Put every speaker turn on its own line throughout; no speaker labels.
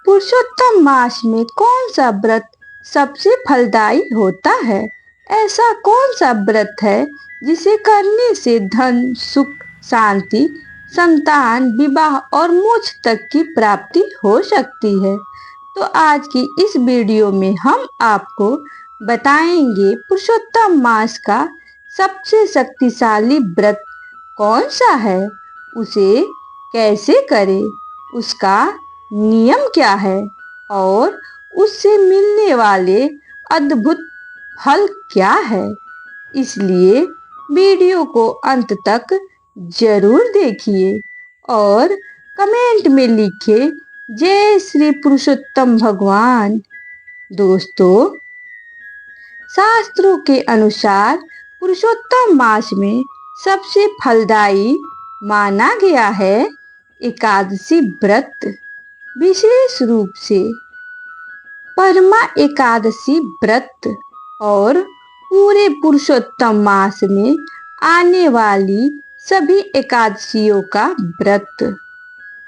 पुरुषोत्तम मास में कौन सा व्रत सबसे फलदायी होता है? ऐसा कौन सा व्रत है जिसे करने से धन, सुख, शांति, संतान, विवाह और मोक्ष तक की प्राप्ति हो सकती है? तो आज की इस वीडियो में हम आपको बताएंगे पुरुषोत्तम मास का सबसे शक्तिशाली व्रत कौन सा है, उसे कैसे करें, उसका नियम क्या है और उससे मिलने वाले अद्भुत फल क्या है। इसलिए वीडियो को अंत तक जरूर देखिए और कमेंट में लिखिए जय श्री पुरुषोत्तम भगवान। दोस्तों, शास्त्रों के अनुसार पुरुषोत्तम मास में सबसे फलदायी माना गया है एकादशी व्रत। विशेष रूप से परमा एकादशी व्रत और पूरे पुरुषोत्तम मास में आने वाली सभी एकादशियों का व्रत।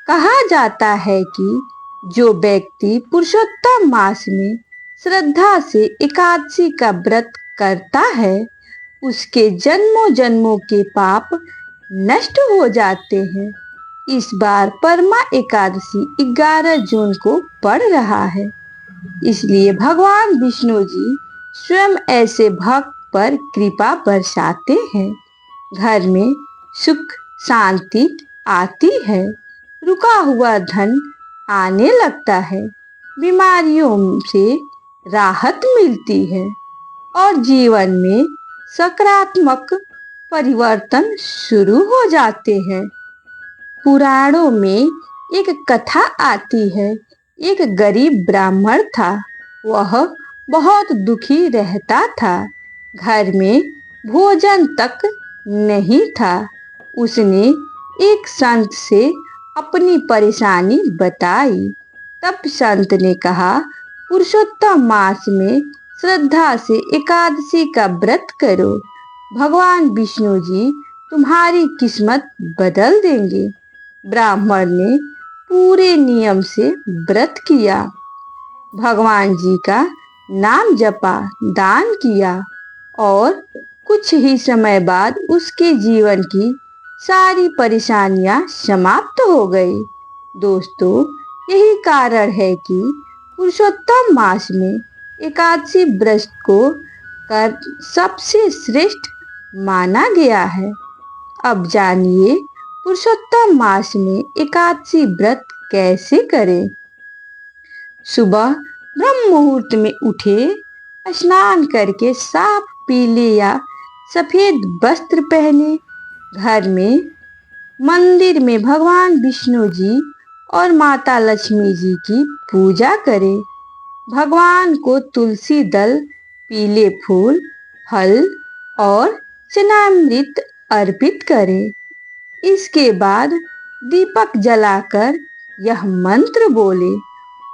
कहा जाता है कि जो व्यक्ति पुरुषोत्तम मास में श्रद्धा से एकादशी का व्रत करता है, उसके जन्मों जन्मों के पाप नष्ट हो जाते हैं। इस बार परमा एकादशी 11 जून को पड़ रहा है, इसलिए भगवान विष्णु जी स्वयं ऐसे भक्त पर कृपा बरसाते हैं। घर में सुख शांति आती है, रुका हुआ धन आने लगता है, बीमारियों से राहत मिलती है और जीवन में सकारात्मक परिवर्तन शुरू हो जाते हैं। पुराणों में एक कथा आती है। एक गरीब ब्राह्मण था। वह बहुत दुखी रहता था। घर में भोजन तक नहीं था। उसने एक संत से अपनी परेशानी बताई। तब संत ने कहा, पुरुषोत्तम मास में श्रद्धा से एकादशी का व्रत करो, भगवान विष्णु जी तुम्हारी किस्मत बदल देंगे। ब्राह्मण ने पूरे नियम से व्रत किया, भगवान जी का नाम जपा, दान किया और कुछ ही समय बाद उसके जीवन की सारी परेशानियां समाप्त हो गई। दोस्तों, यही कारण है कि पुरुषोत्तम मास में एकादशी व्रत को कर सबसे श्रेष्ठ माना गया है। अब जानिए पुरुषोत्तम मास में एकादशी व्रत कैसे करें। सुबह ब्रह्म मुहूर्त में उठे, स्नान करके साफ पीले या सफेद वस्त्र पहने, घर में मंदिर में भगवान विष्णु जी और माता लक्ष्मी जी की पूजा करें। भगवान को तुलसी दल, पीले फूल, फल और चनामृत अर्पित करें। इसके बाद दीपक जलाकर यह मंत्र बोले,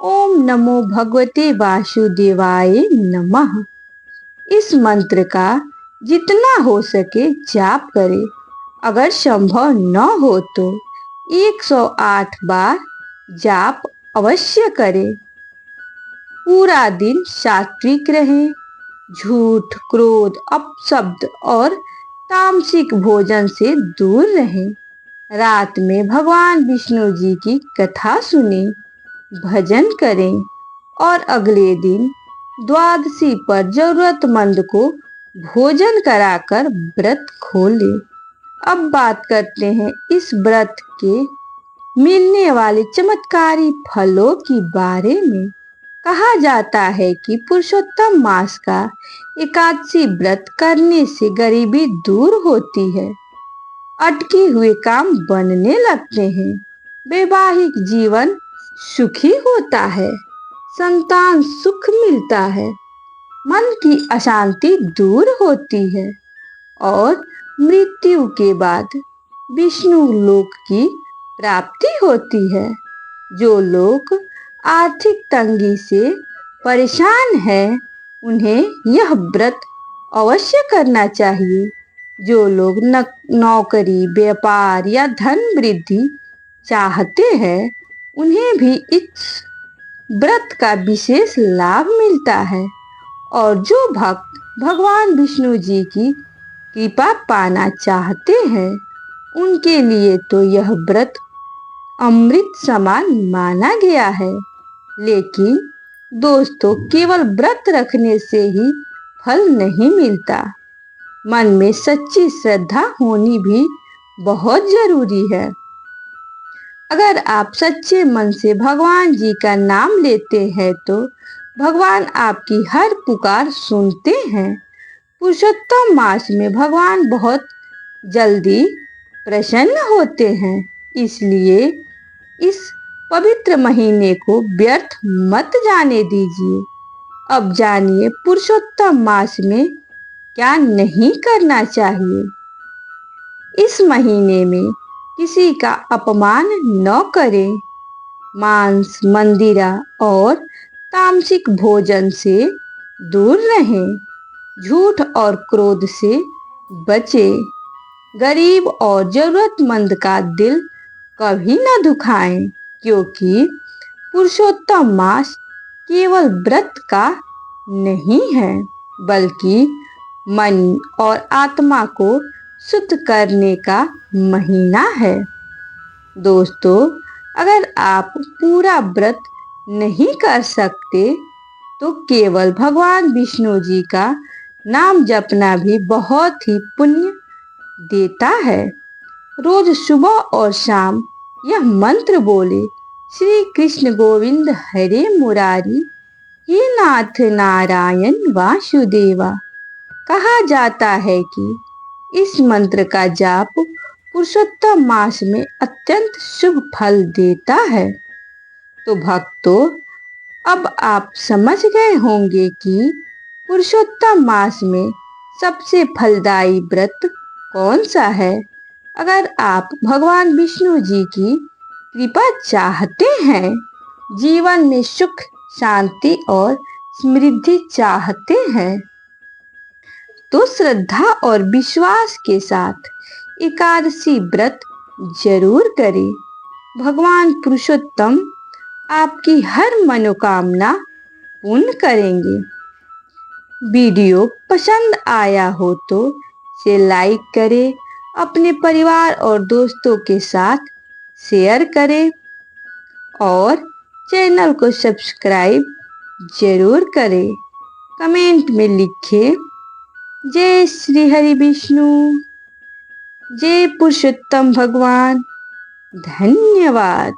ओम नमो भगवते वासुदेवाय नमः। इस मंत्र का जितना हो सके जाप करें। अगर संभव न हो तो 108 बार जाप अवश्य करें। पूरा दिन सात्विक रहें, झूठ, क्रोध, अपशब्द और तामसिक भोजन से दूर रहें। रात में भगवान विष्णु जी की कथा सुने, भजन करें और अगले दिन द्वादशी पर जरूरतमंद को भोजन कराकर व्रत खोलें। अब बात करते हैं इस व्रत के मिलने वाले चमत्कारी फलों के बारे में। कहा जाता है कि पुरुषोत्तम मास का एकादशी व्रत करने से गरीबी दूर होती है, अटके हुए काम बनने लगते हैं, वैवाहिक जीवन सुखी होता है, संतान सुख मिलता है, मन की अशांति दूर होती है और मृत्यु के बाद विष्णु लोक की प्राप्ति होती है। जो लोग आर्थिक तंगी से परेशान हैं, उन्हें यह व्रत अवश्य करना चाहिए। जो लोग नौकरी, व्यापार या धन वृद्धि चाहते हैं, उन्हें भी इस व्रत का विशेष लाभ मिलता है और जो भक्त भगवान विष्णु जी की कृपा पाना चाहते हैं उनके लिए तो यह व्रत अमृत समान माना गया है। लेकिन दोस्तों, केवल व्रत रखने से ही फल नहीं मिलता, मन में सच्ची श्रद्धा होनी भी बहुत जरूरी है। अगर आप सच्चे मन से भगवान जी का नाम लेते हैं तो भगवान आपकी हर पुकार सुनते हैं। पुरुषोत्तम मास में भगवान बहुत जल्दी प्रसन्न होते हैं, इसलिए इस पवित्र महीने को व्यर्थ मत जाने दीजिए। अब जानिए पुरुषोत्तम मास में क्या नहीं करना चाहिए। इस महीने में किसी का अपमान न करें, मांस, मंदिरा और तामसिक भोजन से दूर रहें, झूठ और क्रोध से बचें, गरीब और जरूरतमंद का दिल कभी न दुखाएं, क्योंकि पुरुषोत्तम मास केवल व्रत का नहीं है बल्कि मन और आत्मा को शुद्ध करने का महीना है। दोस्तों, अगर आप पूरा व्रत नहीं कर सकते तो केवल भगवान विष्णु जी का नाम जपना भी बहुत ही पुण्य देता है। रोज सुबह और शाम यह मंत्र बोले, श्री कृष्ण गोविंद हरे मुरारी, हे नाथ नारायण वासुदेवा। कहा जाता है कि इस मंत्र का जाप पुरुषोत्तम मास में अत्यंत शुभ फल देता है। तो भक्तों, अब आप समझ गए होंगे कि पुरुषोत्तम मास में सबसे फलदायी व्रत कौन सा है। अगर आप भगवान विष्णु जी की कृपा चाहते हैं, जीवन में सुख, शांति और समृद्धि चाहते हैं, तो श्रद्धा और विश्वास के साथ एकादशी व्रत जरूर करें। भगवान पुरुषोत्तम आपकी हर मनोकामना पूर्ण करेंगे। वीडियो पसंद आया हो तो इसे लाइक करें, अपने परिवार और दोस्तों के साथ शेयर करें और चैनल को सब्सक्राइब जरूर करें। कमेंट में लिखें, जय श्री हरि विष्णु, जय पुरुषोत्तम भगवान। धन्यवाद।